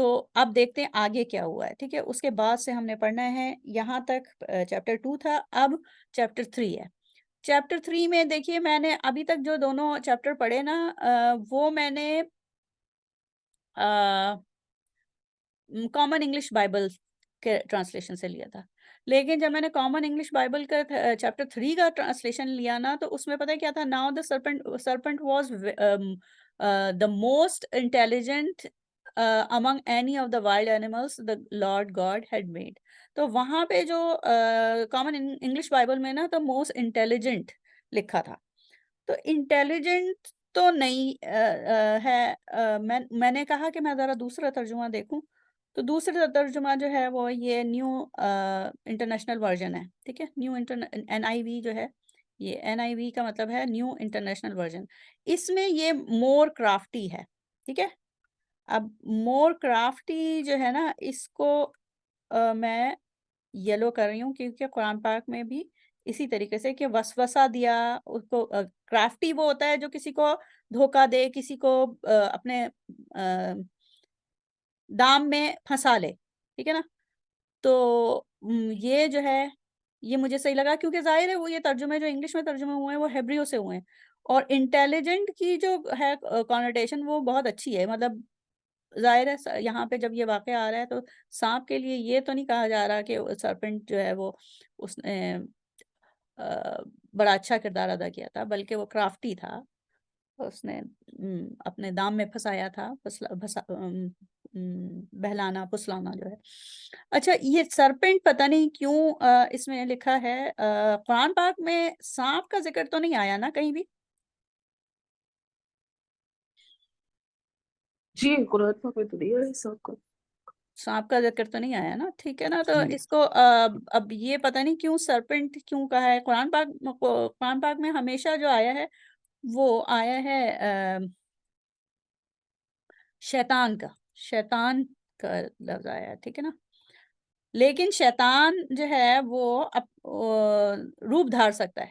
تو اب دیکھتے ہیں آگے کیا ہوا ہے، ٹھیک ہے؟ اس کے بعد سے ہم نے پڑھنا ہے، یہاں تک چیپٹر 2 تھا، اب چیپٹر 3 ہے۔ چیپٹر 3 میں دیکھیے میں نے ابھی تک جو دونوں چیپٹر پڑھے نا وہ میں نے کامن انگلش بائبل کے ٹرانسلیشن سے لیا تھا، لیکن جب میں نے کامن انگلش بائبل کا چیپٹر 3 کا ٹرانسلیشن لیا نا تو اس میں پتہ ہے کیا تھا، now the serpent was the most intelligent among any of the wild animals the Lord God had made۔ تو وہاں پہ جو کامن انگلش بائبل میں نا تو موسٹ انٹیلیجنٹ لکھا تھا، تو انٹیلیجنٹ تو نہیں ہے، میں نے کہا کہ میں ذرا دوسرا ترجمہ دیکھوں، تو دوسرا ترجمہ جو ہے وہ یہ نیو انٹرنیشنل ورژن ہے، ٹھیک ہے؟ نیو NIV جو ہے، یہ NIV کا مطلب ہے نیو انٹرنیشنل ورژن۔ اس میں یہ مور کرافٹی ہے، ٹھیک ہے؟ اب مور کرافٹی جو ہے نا اس کو میں یلو کر رہی ہوں کیونکہ قرآن پاک میں بھی اسی طریقے سے کہ وسوسہ دیا اس کو، کرافٹی وہ ہوتا ہے جو کسی کو دھوکہ دے، کسی کو اپنے دام میں پھنسا لے، ٹھیک ہے نا؟ تو یہ جو ہے یہ مجھے صحیح لگا کیونکہ ظاہر ہے وہ یہ ترجمے جو انگلش میں ترجمے ہوئے ہیں وہ ہیبریو سے ہوئے ہیں، اور انٹیلیجنٹ کی جو ہے کانوٹیشن وہ بہت اچھی ہے، مطلب ظاہر ہے یہاں پہ جب یہ واقعہ آ رہا ہے تو سانپ کے لیے یہ تو نہیں کہا جا رہا کہ سرپنٹ جو ہے وہ اس نے بڑا اچھا کردار ادا کیا تھا، بلکہ وہ کرافٹی تھا، اس نے اپنے دام میں پھنسایا تھا، بہلانا پھسلانا جو ہے۔ اچھا یہ سرپنٹ پتہ نہیں کیوں اس میں لکھا ہے، قرآن پاک میں سانپ کا ذکر تو نہیں آیا نا کہیں بھی؟ جی قرآن پاک میں تو نہیں ہے سانپ کا، سانپ کا ذکر تو نہیں آیا نا، ٹھیک ہے نا؟ تو جی اس کو اب یہ پتہ نہیں کیوں سرپنٹ کیوں کہا ہے۔ قرآن پاک میں ہمیشہ جو آیا ہے وہ آیا ہے شیطان کا لفظ آیا ہے، ٹھیک ہے نا؟ لیکن شیطان جو ہے وہ روپ دھار سکتا ہے،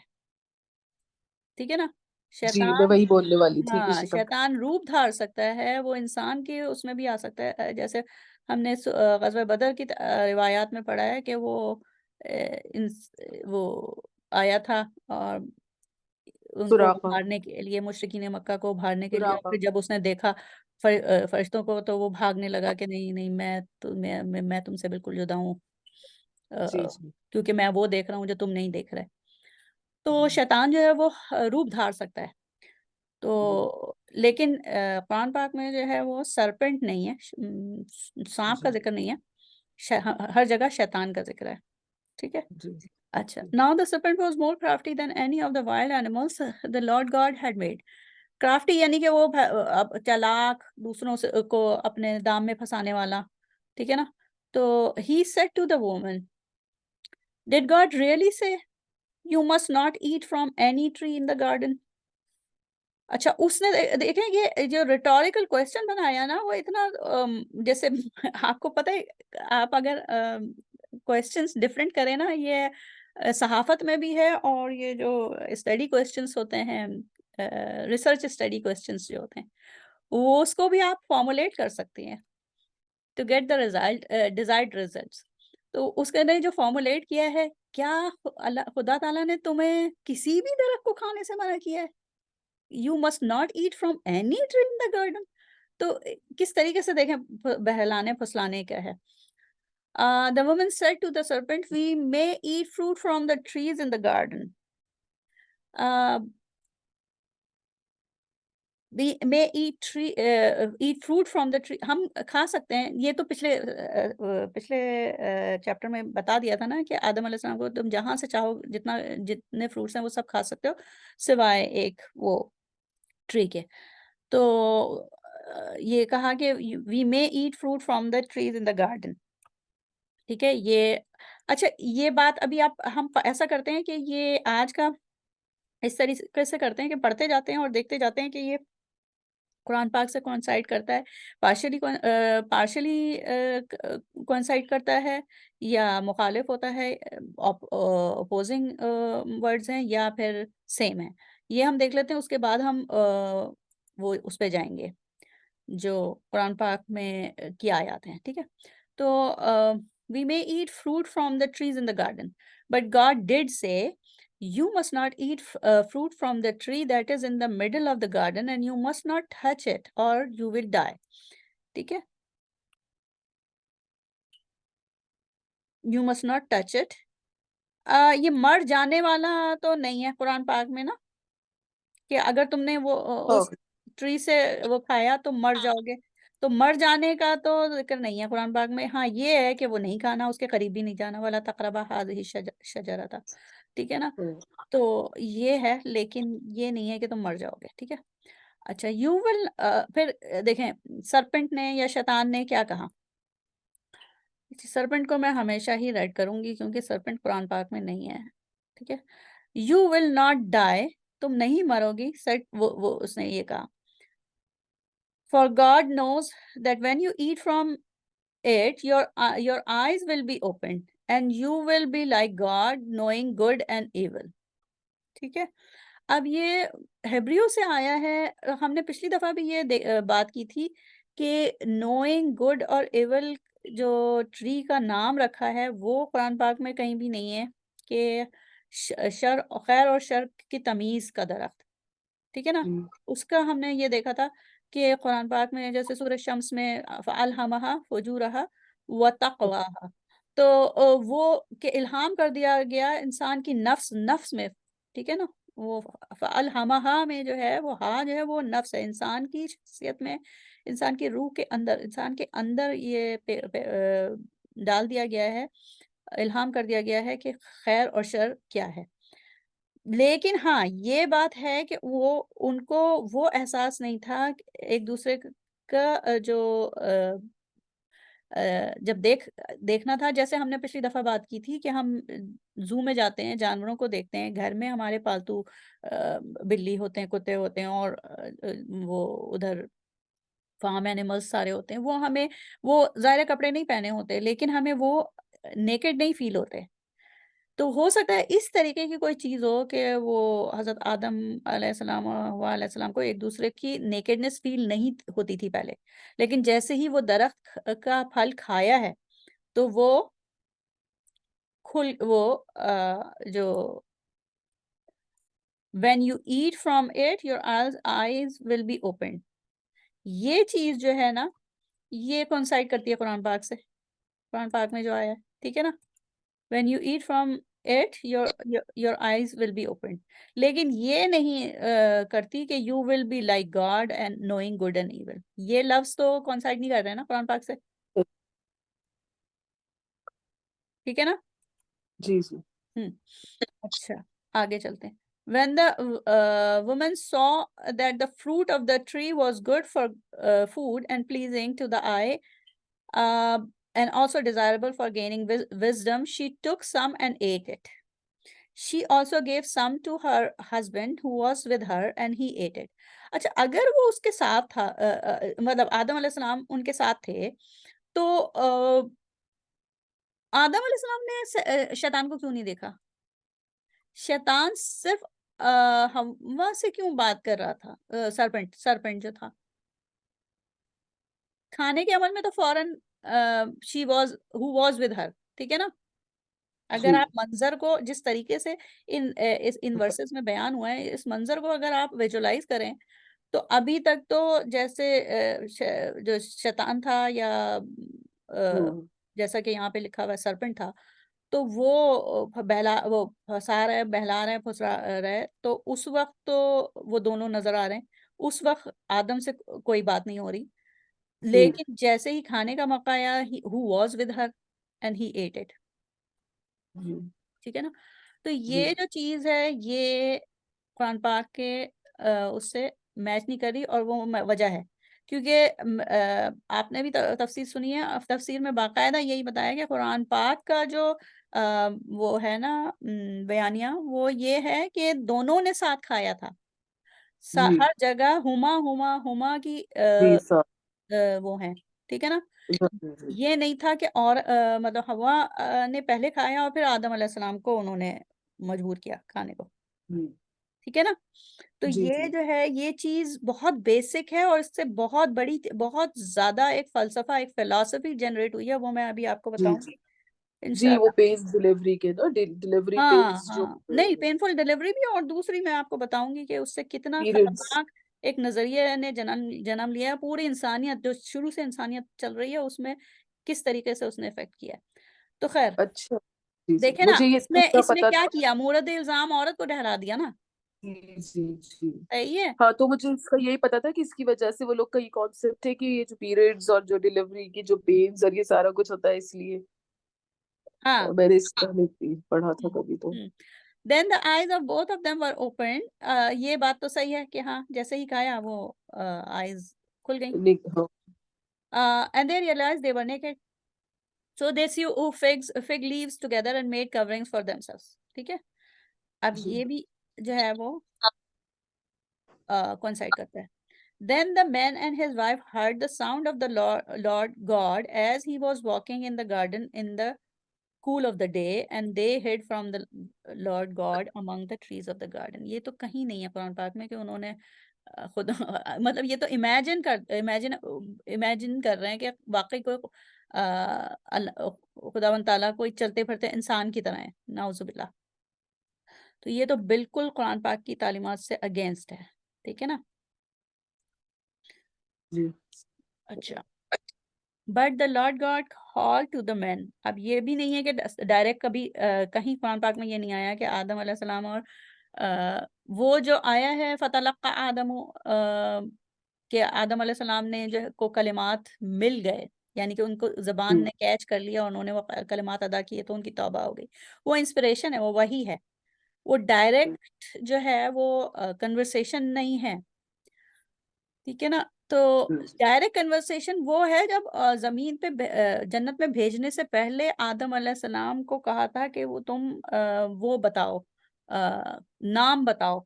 ٹھیک ہے نا؟ جی میں شیطان، وہی بولنے والی تھی ہاں کسی تک۔ شیطان روپ دھار سکتا ہے، وہ انسان کی اس میں بھی آ سکتا ہے، جیسے ہم نے غزوہ بدر کی روایات میں پڑھا ہے کہ وہ آیا تھا اور ان کو سوراخا، مارنے کے لیے، مشرکین مکہ کو بھارنے کے لیے، اور سوراخا، پھر جب اس نے دیکھا فرشتوں کو تو وہ بھاگنے لگا کہ نہیں نہیں میں تم سے بالکل جدا ہوں، جی جی کیونکہ میں وہ دیکھ رہا ہوں جو تم نہیں دیکھ رہے۔ تو شیطان جو ہے وہ روپ دھار سکتا ہے، تو لیکن قرآن پاک میں جو ہے وہ سرپنٹ نہیں ہے، سانپ کا جی ذکر نہیں ہے، ہر جگہ شیطان کا ذکر ہے، ٹھیک ہے؟ جی اچھا، now the serpent was more crafty than any of the wild animals the Lord God had made۔ کرافٹی یعنی کہ وہ چالاک، دوسروں کو اپنے دام میں پھنسانے والا، ٹھیک ہے نا؟ تو he said to the woman, did God really say you must not eat from any tree in the garden؟ اچھا اس نے دیکھیں یہ جو ریٹوریکل کوشچن بنایا نا وہ اتنا جیسے آپ کو پتہ ہے، آپ اگر کوشچنس ڈفرینٹ کریں نا، یہ صحافت میں بھی ہے، اور یہ جو اسٹڈی کوشچنس ہوتے ہیں، ریسرچ اسٹڈی کوشچنس جو ہوتے ہیں، وہ اس کو بھی آپ فارمولیٹ کر سکتے ہیں to get the desired results. تو اس کے اندر جو فارمولیٹ کیا ہے، کیا خدا تعالیٰ نے تمہیں کسی بھی درخت کو کھانے سے منع کیا ہے؟ You must not eat from any tree in the garden. تو کس طریقے سے دیکھیں بہلانے پھسلانے کا ہے۔ The woman said to the serpent, we may eat fruit from the trees in the garden. We may eat fruit from the tree۔ ہم کھا سکتے ہیں، یہ تو پچھلے چیپٹر میں بتا دیا تھا نا کہ آدم علیہ السلام کو تم جہاں سے چاہو جتنے فروٹس ہیں وہ سب کھا سکتے ہو سوائے ایک وہ ٹری کے۔ تو یہ کہا کہ we may eat fruit from the trees in the garden, ٹھیک ہے؟ یہ اچھا یہ بات ابھی ہم ایسا کرتے ہیں کہ یہ آج کا اس طریقے سے کرتے ہیں کہ پڑھتے جاتے ہیں اور دیکھتے جاتے ہیں کہ یہ قرآن پاک سے کوانسائڈ کرتا ہے، پارشلی کوانسائڈ کرتا ہے یا مخالف ہوتا ہے، اپوزنگ ورڈز ہیں یا پھر سیم ہے، یہ ہم دیکھ لیتے ہیں، اس کے بعد ہم وہ اس پہ جائیں گے۔ جو قرآن پاک میں کی آیات ہیں. ٹھیک ہے. تو we may eat fruit from the trees in the garden, but God did say you must not eat fruit from the tree that is in the middle of the garden, and you must not touch it or you will die. ٹھیک ہے. You must not touch it. یہ مر جانے والا تو نہیں ہے قرآن پاک میں نا، کہ اگر تم نے وہ اس ٹری سے وہ کھایا تو مر جاؤ گے. تو مر جانے کا تو ذکر نہیں ہے قرآن پاک میں. ہاں یہ ہے کہ وہ نہیں کھانا، اس کے قریب بھی نہیں جانا. والا تقربا هذه الشجرہ تھا. ٹھیک ہے نا. تو یہ ہے، لیکن یہ نہیں ہے کہ تم مر جاؤ گے. ٹھیک ہے. اچھا یو ول پھر دیکھیں سرپنٹ نے یا شیطان نے کیا کہا. سرپنٹ کو میں ہمیشہ ہی ریڈ کروں گی کیونکہ سرپنٹ قرآن پاک میں نہیں ہے. ٹھیک ہے. یو ول ناٹ ڈائی، تم نہیں مرو گی. سیٹ وہ اس نے یہ کہا. For God knows that when you eat from it, your eyes will be opened and you will be like God, knowing good and evil. ٹھیک ہے. اب یہ ہیبریو سے آیا ہے. ہم نے پچھلی دفعہ بھی یہ بات کی تھی کہ نوئنگ گڈ اور ایول جو ٹری کا نام رکھا ہے وہ قرآن پاک میں کہیں بھی نہیں ہے کہ خیر اور شر کی تمیز کا درخت. ٹھیک ہے نا. اس کا ہم نے یہ دیکھا تھا کہ قرآن پاک میں جیسے سورہ شمس میں فَأَلْهَمَهَا فُجُورَهَا وَتَقْوَاهَا، تو وہ کہ الہام کر دیا گیا انسان کی نفس میں. ٹھیک ہے نا. وہ فَأَلْهَمَهَا میں جو ہے وہ ہا جو ہے وہ نفس ہے، انسان کی شخصیت میں، انسان کی روح کے اندر، انسان کے اندر یہ ڈال دیا گیا ہے، الہام کر دیا گیا ہے کہ خیر اور شر کیا ہے. لیکن ہاں یہ بات ہے کہ ان کو وہ احساس نہیں تھا کہ ایک دوسرے کا جو جب دیکھنا تھا. جیسے ہم نے پچھلی دفعہ بات کی تھی کہ ہم زو میں جاتے ہیں، جانوروں کو دیکھتے ہیں، گھر میں ہمارے پالتو بلی ہوتے ہیں، کتے ہوتے ہیں، اور وہ ادھر فارم اینیملز سارے ہوتے ہیں. وہ ہمیں وہ ظاہر کپڑے نہیں پہنے ہوتے لیکن ہمیں وہ نیکڈ نہیں فیل ہوتے. تو ہو سکتا ہے اس طریقے کی کوئی چیز ہو کہ وہ حضرت آدم علیہ السلام اور حوا علیہ السلام کو ایک دوسرے کی نیکڈنس فیل نہیں ہوتی تھی پہلے، لیکن جیسے ہی وہ درخت کا پھل کھایا ہے تو وہ جو when you eat from it your eyes will be opened، یہ چیز جو ہے نا یہ کونسائڈ کرتی ہے قرآن پاک سے، قرآن پاک میں جو آیا ہے. ٹھیک ہے نا. when you eat from it your eyes will be opened، لیکن یہ نہیں کرتی کہ you will be like God and knowing good and evil. یہ لفظ تو کونسائڈ نہیں کر رہے نا قرآن پاک سے. ٹھیک ہے نا. جی جی. اچھا آگے چلتے ہیں. when the woman saw that the fruit of the tree was good for food and pleasing to the eye, and also desirable for gaining wisdom, she took some and ate it. She also gave some to her husband who was with her and he ate it. اچھا اگر وہ اس کے ساتھ تھا مطلب آدم علیہ السلام ان کے ساتھ تھے تو آدم علیہ السلام نے شیطان کو کیوں نہیں دیکھا؟ شیطان صرف حوا سے کیوں بات کر رہا تھا؟ سرپنٹ جو تھا کھانے کے عمل میں تو فوراً she was who was with her. ٹھیک ہے نا. اگر آپ منظر کو جس طریقے سے ان ورسز میں بیان ہوا ہے، اس منظر کو اگر آپ ویژولائز کریں تو ابھی تک تو جیسے جو شیطان تھا یا جیسا کہ یہاں پہ لکھا ہوا سرپنٹ تھا تو وہ پھنسا رہا ہے، بہلا رہا ہے، پھسرا رہا ہے، تو اس وقت تو وہ دونوں نظر آ رہے ہیں. اس وقت آدم سے کوئی بات نہیں ہو رہی، لیکن جیسے ہی کھانے کا موقع آیا who was with her and he ate it. ٹھیک ہے نا. تو یہ جو چیز ہے یہ قرآن پاک کے اس سے میچ نہیں کر رہی، اور وہ وجہ ہے کیونکہ آپ نے بھی تفسیر سنی ہے. تفسیر میں باقاعدہ یہی بتایا کہ قرآن پاک کا جو وہ ہے نا بیانیہ وہ یہ ہے کہ دونوں نے ساتھ کھایا تھا. ہر جگہ ہما کی وہ ہیں. ٹھیک ہے نا. یہ نہیں تھا کہ اور مطلب حوا نے پہلے کھایا اور پھر آدم علیہ السلام کو انہوں نے مجبور کیا کھانے کو. ٹھیک ہے نا. تو جی یہ جی جو ہے یہ چیز بہت بیسک ہے اور اس سے بہت بڑی بہت زیادہ ایک فلسفہ ایک فلسفی جنریٹ ہوئی ہے, وہ میں ابھی آپ کو جی بتاؤں جی گی جی. وہ انشاءاللہ. پینز ڈلیوری کے نا ڈلیوری ہاں پینز جو ہاں, نہیں پینفل ڈلیوری بھی, اور دوسری میں آپ کو بتاؤں گی کہ اس سے کتنا پیریڈز. خطرناک ایک نظریے نے جنم لیا ہے. پوری انسانیت جو شروع سے انسانیت چل رہی ہے اس میں کس طریقے سے اس نے افیکٹ کیا ہے. تو خیر اچھا. جی جی دیکھیں نا, مجھے یہ اس تو نے اتنا اس نے پتا کیا تھا. کیا, مورد الزام عورت کو ٹھہرا دیا نا. جی جی جی. صحیح ہے. ہاں تو مجھے اس کا یہی پتا تھا کہ اس کی وجہ سے وہ لوگ کا یہ کانسیپٹ ہے کہ یہ جو پیریڈز اور جو ڈلیوری کی جو پینز اور یہ سارا کچھ ہوتا ہے اس لیے ہاں. میں نے اس کا نہیں پڑھا تھا کبھی تو. Then the eyes of both of them were opened. یہ بات تو صحیح ہے کہ ہاں جیسے ہی کہا وہ eyes کھل گئیں. ہاں And they realized they were naked. So they sewed fig leaves together and made coverings for themselves. ٹھیک ہے. اب جی یہ بھی جو ہے وہ coincide کرتا ہے. Then the man and his wife heard the sound of the Lord God as he was walking in the garden in the cool of the day, and they hid from the Lord God among the trees of the garden. یہ تو کہیں نہیں ہے قرآن پاک میں کہ انہوں نے خود مطلب یہ تو امیجن کر رہے ہیں کہ واقعی کوئی خداوند تعالیٰ کوئی چلتے پھرتے انسان کی طرح ہے, نعوذ باللہ. تو یہ تو بالکل قرآن پاک کی تعلیمات سے اگینسٹ ہے. ٹھیک ہے نا. جی. اچھا. But the Lord God called to the men. اب یہ بھی نہیں ہے کہ ڈائریکٹ کبھی کہیں قرآن پاک میں یہ نہیں آیا کہ آدم علیہ السلام اور وہ جو آیا ہے فتلقى آدم کہ آدم علیہ السلام نے جو کو کلمات مل گئے, یعنی کہ ان کو زبان نے کیچ کر لیا اور انہوں نے وہ کلمات ادا کیے تو ان کی توبہ ہو گئی. وہ انسپریشن ہے, وہ وہی ہے, وہ ڈائریکٹ جو ہے وہ کنورسیشن نہیں ہے. ٹھیک ہے نا. تو ڈائریکٹ کنورسیشن وہ ہے جب زمین پہ جنت میں بھیجنے سے پہلے آدم علیہ السلام کو کہا تھا کہ وہ تم وہ بتاؤ, نام بتاؤ.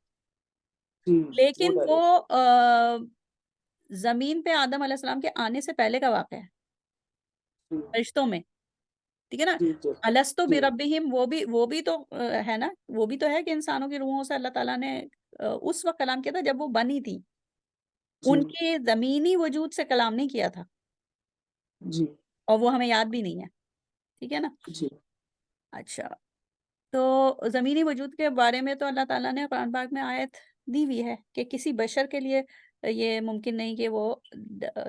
جی لیکن وہ ڈائریکٹ. زمین پہ آدم علیہ السلام کے آنے سے پہلے کا واقعہ ہے فرشتوں میں. ٹھیک ہے نا. جی جی الستو جی بربہم وہ بھی تو ہے نا, وہ بھی تو ہے کہ انسانوں کی روحوں سے اللہ تعالیٰ نے اس وقت کلام کیا تھا جب وہ بنی تھی. جی ان کے زمینی وجود سے کلام نہیں کیا تھا, جی اور وہ ہمیں یاد بھی نہیں ہے. ٹھیک ہے نا. جی اچھا. تو زمینی وجود کے بارے میں تو اللہ تعالیٰ نے قرآن پاک میں آیت دی ہوئی ہے کہ کسی بشر کے لیے یہ ممکن نہیں کہ وہ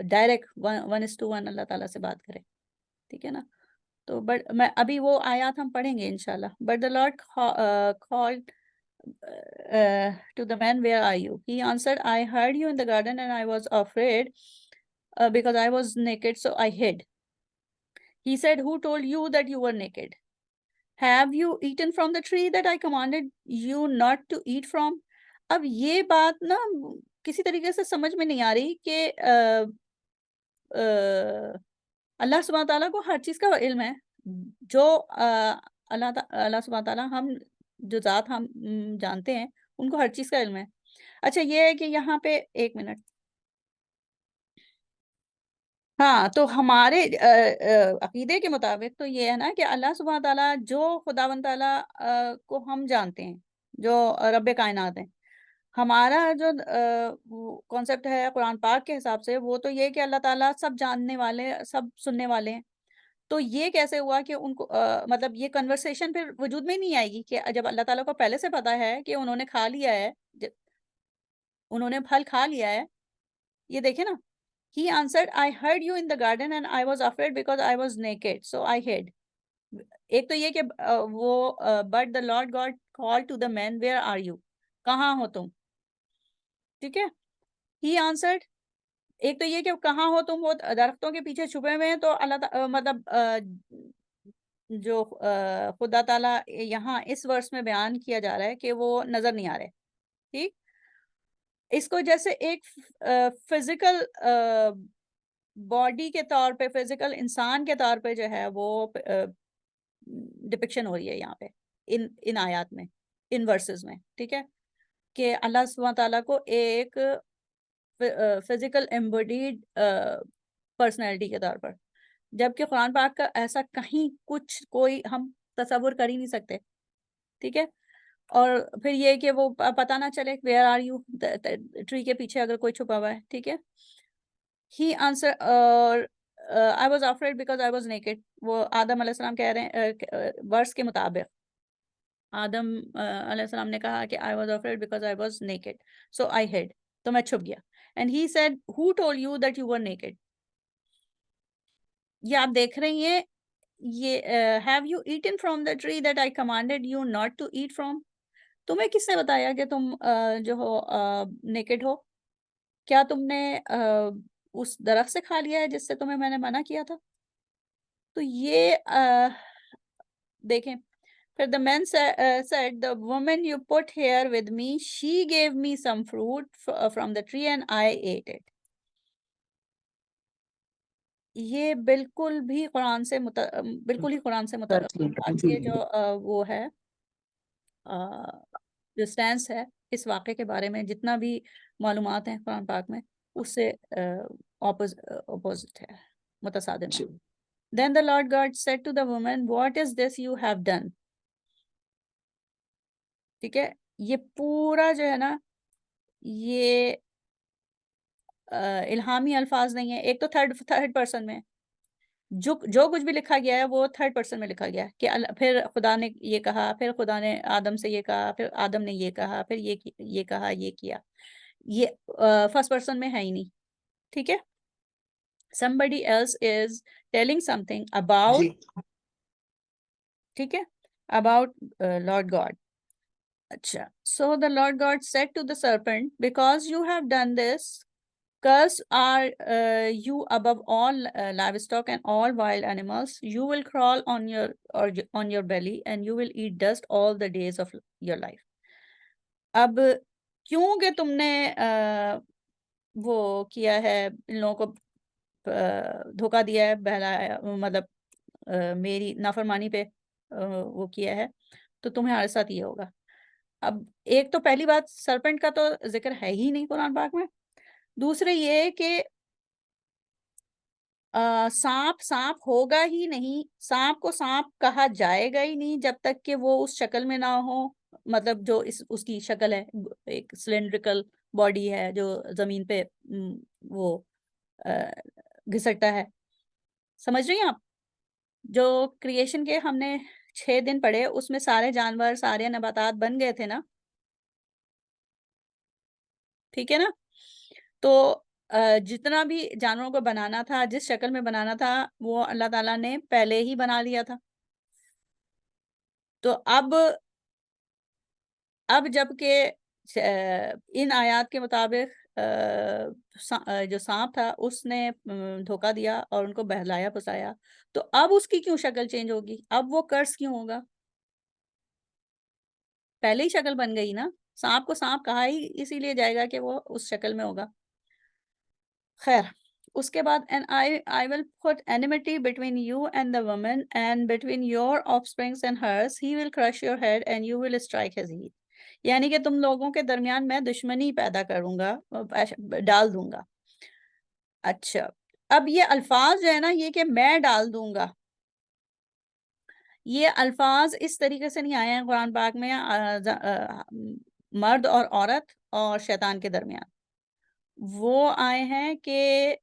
ڈائریکٹ 1:1 اللہ تعالیٰ سے بات کرے. ٹھیک ہے نا. تو بٹ میں ابھی وہ آیات ہم پڑھیں گے انشاءاللہ. But the Lord called to the man, where are you? He answered, I heard you in the garden and I was afraid because I was naked, so I hid. He said, who told you that you were naked? Have you eaten from the tree that I commanded you not to eat from? اب یہ بات نا کسی طریقے سے سمجھ میں نہیں آ رہی کہ اللہ سبحانہ تعالیٰ کو ہر چیز کا علم ہے. جو اللہ سبحانہ تعالیٰ ہم جو ذات ہم جانتے ہیں ان کو ہر چیز کا علم ہے. اچھا یہ ہے کہ یہاں پہ ایک منٹ. ہاں تو ہمارے عقیدے کے مطابق تو یہ ہے نا کہ اللہ سبحانہ تعالیٰ جو خداوند تعالیٰ کو ہم جانتے ہیں جو رب کائنات ہیں, ہمارا جو کانسیپٹ ہے قرآن پاک کے حساب سے وہ تو یہ کہ اللہ تعالیٰ سب جاننے والے سب سننے والے ہیں. تو یہ کیسے ہوا کہ ان کو مطلب یہ کنورسیشن پھر وجود میں نہیں آئے گی کہ جب اللہ تعالیٰ کو پہلے سے پتا ہے کہ انہوں نے کھا لیا ہے, انہوں نے پھل کھا لیا ہے. یہ دیکھیں نا. He answered, I heard you in the garden and I was afraid because I was naked, so I hid. ایک تو یہ کہ وہ but the Lord God called to the man, where are you? کہاں ہو تم. ٹھیک ہے. He answered, ایک تو یہ کہ کہاں ہو تم, وہ درختوں کے پیچھے چھپے ہوئے ہیں. تو اللہ مطلب جو خدا تعالیٰ یہاں اس ورس میں بیان کیا جا رہا ہے کہ وہ نظر نہیں آ رہے. ٹھیک. اس کو جیسے ایک فزیکل باڈی کے طور پہ, فزیکل انسان کے طور پہ جو ہے وہ ڈپکشن ہو رہی ہے یہاں پہ ان آیات میں, ان ورسز میں. ٹھیک ہے. کہ اللہ سبحانہ تعالیٰ کو ایک فزیکل ایمبوڈیڈ پرسنالٹی کے طور پر, جبکہ قرآن پاک کا ایسا کہیں کچھ کوئی ہم تصور کر ہی نہیں سکتے. ٹھیک ہے. اور پھر یہ کہ وہ پتہ نہ چلے where are you, ٹری کے پیچھے اگر کوئی چھپا ہوا ہے. ٹھیک ہے. He answered, I was afraid because I was naked. وہ آدم علیہ السلام کہہ رہے ہیں ورس کے مطابق آدم علیہ السلام نے کہا کہ I was afraid because I was naked. So I hid. تو میں چھپ گیا. And he said, who told you that you were naked? یہ آپ دیکھ رہی ہیں یہ have you eaten from the tree that I commanded you not to eat from? تمہیں کس نے بتایا کہ تم جو ہو نیکڈ ہو؟ کیا تم نے اس درخت سے کھا لیا ہے جس سے تمہیں میں نے منع کیا تھا؟ تو یہ دیکھیں پھر the man said, the woman you put here with me, she gave me some fruit from the tree and I ate it. یہ بالکل بھی قرآن سے بالکل ہی قرآن سے مطابق یہ جو وہ ہے جو سٹینس ہے اس واقعے کے بارے میں جتنا بھی معلومات ہیں قرآن پاک میں اس سے اپوزٹ ہے متصادم ہے. Then the Lord God said to the woman, what is this you have done? ٹھیک ہے. یہ پورا جو ہے نا یہ الہامی الفاظ نہیں ہے. ایک تو تھرڈ پرسن میں جو کچھ بھی لکھا گیا ہے وہ تھرڈ پرسن میں لکھا گیا کہ پھر خدا نے یہ کہا, پھر خدا نے آدم سے یہ کہا, پھر آدم نے یہ کہا, پھر یہ کہا, یہ کیا. یہ فرسٹ پرسن میں ہے ہی نہیں. ٹھیک ہے. somebody else is telling something about ٹھیک ہے about Lord God. اچھا. So the Lord God said to the serpent, because you have done this, cursed are you above all livestock and all wild animals. You will crawl on your belly and you will eat dust all the days of your life. اب کیوں کہ تم نے وہ کیا ہے ان لوگوں کو دھوکہ دیا ہے, بہلایا, مطلب میری نافرمانی پہ وہ کیا ہے, تو تمہارے ساتھ یہ ہوگا. اب ایک تو پہلی بات سرپنٹ کا تو ذکر ہے ہی نہیں قرآن پاک میں. دوسرے یہ کہ سانپ ہوگا ہی نہیں, سانپ کو سانپ کہا جائے گا ہی نہیں جب تک کہ وہ اس شکل میں نہ ہو, مطلب جو اس کی شکل ہے ایک سلینڈریکل باڈی ہے جو زمین پہ وہ گھسٹتا ہے. سمجھ رہی ہیں آپ؟ جو کریشن کے ہم نے 6 دن پڑھے اس میں سارے جانور سارے نباتات بن گئے تھے نا. ٹھیک ہے نا. تو جتنا بھی جانوروں کو بنانا تھا, جس شکل میں بنانا تھا, وہ اللہ تعالیٰ نے پہلے ہی بنا لیا تھا. تو اب جب کہ ان آیات کے مطابق جو سانپ تھا اس نے دھوکہ دیا اور ان کو بہلایا پھسایا, تو اب اس کی کیوں شکل چینج ہوگی؟ اب وہ کرس کیوں ہوگا؟ پہلے ہی شکل بن گئی نا. سانپ کو سانپ کہا ہی اسی لیے جائے گا کہ وہ اس شکل میں ہوگا. خیر, اس کے بعد and I will put enmity between you and the woman and between your offsprings and hers. He will crush your head and you will strike his heel. یعنی کہ تم لوگوں کے درمیان میں دشمنی پیدا کروں گا, ڈال دوں گا. اچھا, اب یہ الفاظ جو ہے نا یہ کہ میں ڈال دوں گا, یہ الفاظ اس طریقے سے نہیں آئے ہیں قرآن پاک میں مرد اور عورت اور شیطان کے درمیان. وہ آئے ہیں کہ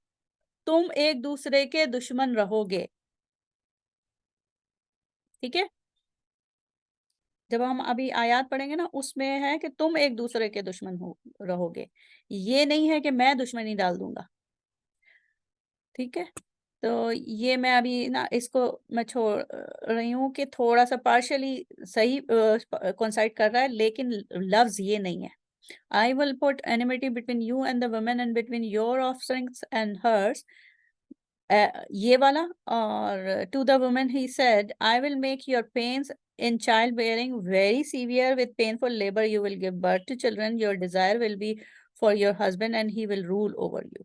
تم ایک دوسرے کے دشمن رہو گے. ٹھیک ہے. جب ہم ابھی آیات پڑھیں گے نا اس میں ہے کہ تم ایک دوسرے کے دشمن رہو گے, یہ نہیں ہے کہ میں دشمنی ڈال دوں گا. ٹھیک ہے. تو یہ میں ابھی نا اس کو میں چھوڑ رہی ہوں کہ تھوڑا سا پارشلی صحیح کونسائڈ کر رہا ہے, لیکن لفظ یہ نہیں ہے. I will put enmity between you and the woman and between your offsprings and hers. یہ والا. اور to the woman he said, I will make your pains in childbearing very severe. With painful labor you will give birth to children. Your desire will be for your husband and he will rule over you.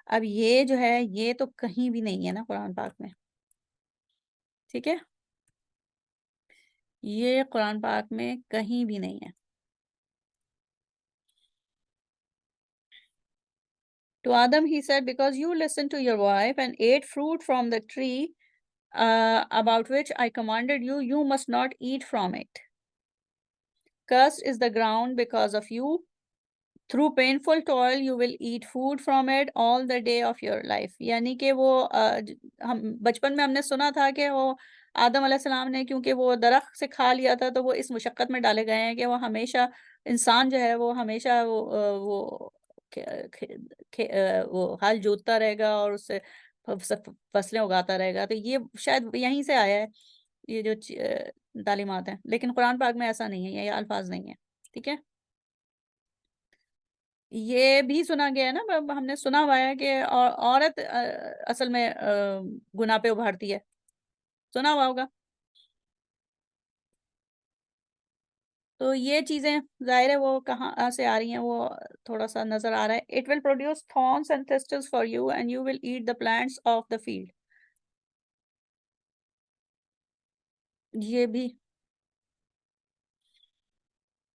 اب یہ جو ہے یہ تو کہیں بھی نہیں ہے نا قرآن پاک میں. ٹھیک ہے, یہ قرآن پاک میں کہیں بھی نہیں ہے. To Adam he said, because you listened to your wife and ate fruit from the tree about which I commanded you, you must not eat from it. cursed is the ground because of you. Through painful toil you will eat food from it all the day of your life. یعنی کہ وہ ہم بچپن میں ہم نے سنا تھا کہ وہ آدم علیہ السلام نے کیونکہ وہ درخت سے کھا لیا تھا تو وہ اس مشقت میں ڈالے گئے ہیں کہ وہ ہمیشہ انسان جو ہے وہ ہمیشہ وہ ہل جوتتا رہے گا اور اس سے فصلیں اگاتا رہے گا. تو یہ شاید یہیں سے آیا ہے یہ جو تعلیمات ہیں، لیکن قرآن پاک میں ایسا نہیں ہے، یہ الفاظ نہیں ہے. ٹھیک ہے، یہ بھی سنا گیا ہے نا، ہم نے سنا ہوا ہے کہ عورت اصل میں گناہ پہ ابھارتی ہے، سنا ہوا ہوگا. تو یہ چیزیں ظاہر ہے وہ کہاں سے آ رہی ہیں، وہ تھوڑا سا نظر آ رہا ہے. It will produce thorns and thistles for you and you will eat the plants of the field. یہ بھی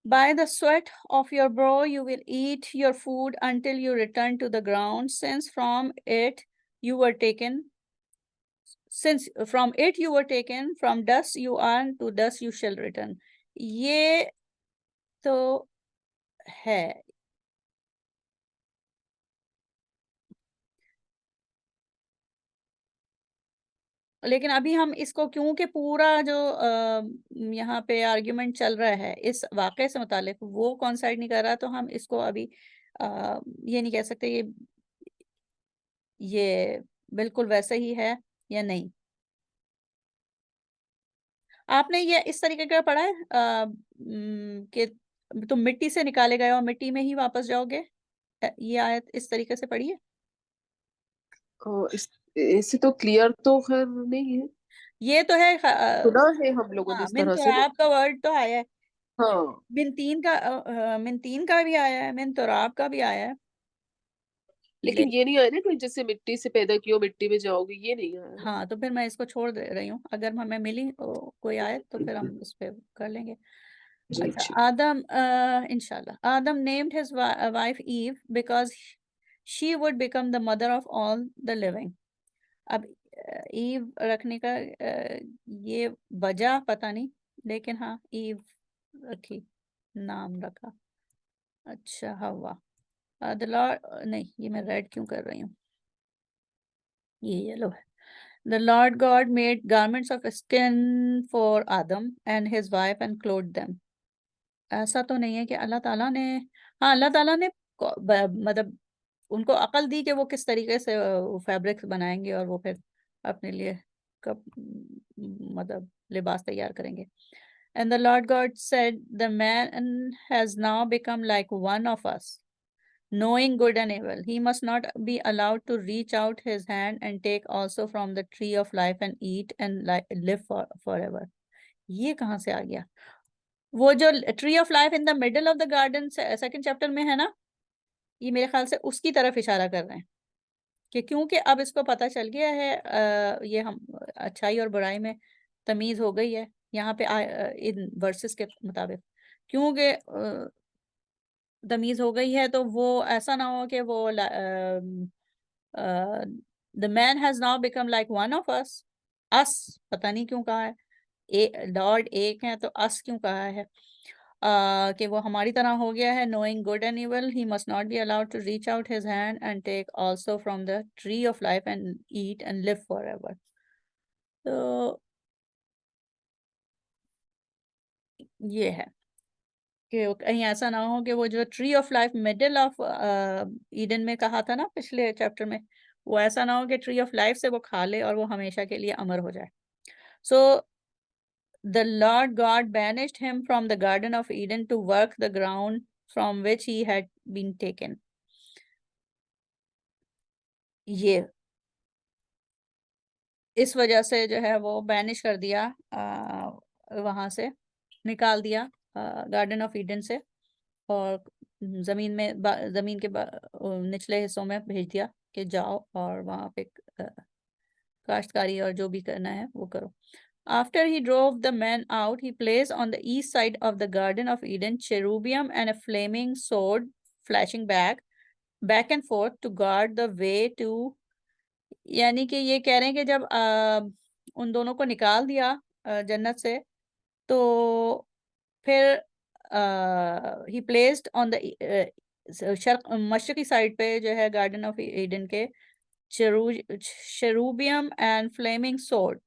by the sweat of your brow you will eat your food until you return to the ground, since from it you were taken, from dust you are, to dust you shall return. یہ تو ہے. لیکن ابھی ہم اس کو کیونکہ پورا جو یہاں پہ آرگیومنٹ چل رہا ہے اس واقعے سے متعلق وہ کونسائڈ نہیں کر رہا، تو ہم اس کو ابھی یہ نہیں کہہ سکتے یہ بالکل ویسے ہی ہے یا نہیں. آپ نے یہ اس طریقے کا پڑھا ہے کہ تم مٹی سے نکالے گئے اور مٹی میں ہی واپس جاؤ گے؟ یہ آیت اس طریقے سے پڑھی ہے؟ ایسے تو کلیئر تو خیر نہیں ہے، یہ تو ہے سنا ہے ہم لوگوں نے اس من طرح سے نا. تراب کا ورڈ تو آیا ہے، ہاں من تین کا بھی آیا ہے، من تراب کا بھی آیا ہے. لیکن یہ نہیں آیا نا کہ جیسے مٹی سے پیدا کیو مٹی میں جاؤ گے، یہ نہیں آیا. ہاں تو پھر میں اس کو چھوڑ دے رہی ہوں، اگر ہمیں ملی کوئی آیت تو پھر ہم اس پہ کر لیں گے. جی اچھا، جی. آدم انشاءاللہ آدم named his wife Eve because she would become the mother of all the living. اب ایو رکھنے کا یہ وجہ پتہ نہیں، لیکن ہاں ایو رکھی، نام رکھا. اچھا ہوا the Lord نہیں، یہ میں ریڈ کیوں کر رہی ہوں، یہ یلو ہے. The Lord God made garments of skin for Adam and his wife and clothed them. ایسا تو نہیں ہے کہ اللہ تعالیٰ نے، ہاں اللہ تعالیٰ نے مطلب ان کو عقل دی کہ وہ کس طریقے سے فیبرک بنائیں گے اور وہ پھر اپنے لیے مطلب لباس تیار کریں گے. And the Lord God said, the man has now become like one of us, knowing good and evil. He must not be allowed to reach out his hand and take also from the tree of life and eat and live forever. یہ کہاں سے آ گیا؟ وہ جو tree of life in the middle of the garden second chapter میں ہے نا، یہ میرے خیال سے اس کی طرف اشارہ کر رہے ہیں کہ کیونکہ اب اس کو پتہ چل گیا ہے یہ ہم اچھائی اور برائی میں تمیز ہو گئی ہے یہاں پہ ان ورسز کے مطابق، کیونکہ تمیز ہو گئی ہے تو وہ ایسا نہ ہو کہ وہ the man has now become like one of us. us پتہ نہیں کیوں کہا ہے، لارڈ ایک ہے تو us کیوں کہا ہے، کہ وہ ہماری طرح ہو گیا ہے. knowing good and evil, he must not be allowed to reach out his hand and take also from the tree of life and eat and live forever. تو یہ ہے کہ کہیں ایسا نہ ہو کہ وہ جو tree of life middle of Eden میں کہا تھا نا پچھلے چیپٹر میں، وہ ایسا نہ ہو کہ ٹری آف لائف سے وہ کھا لے اور وہ ہمیشہ کے لیے امر ہو جائے. So the Lord God banished him from the Garden of Eden to work the ground from which he had been taken. یہ اس وجہ سے جو ہے وہ بینش کر دیا، وہاں سے نکال دیا گارڈن آف ایڈن سے، اور زمین میں زمین کے نچلے حصوں میں بھیج دیا کہ جاؤ اور وہاں پہ کاشتکاری اور جو بھی کرنا ہے وہ کرو. After he drove the men out, he placed on the east side of the Garden of Eden cherubim and a flaming sword flashing back and forth to guard the way to. یعنی کہ یہ کہہ رہے ہیں کہ جب ان دونوں کو نکال دیا جنت سے تو پھر ہی پلیسڈ آن دا شرق مشرقی سائڈ پہ جو ہے گارڈن آف ایڈن کے شروبیم اینڈ فلیمنگ سورڈ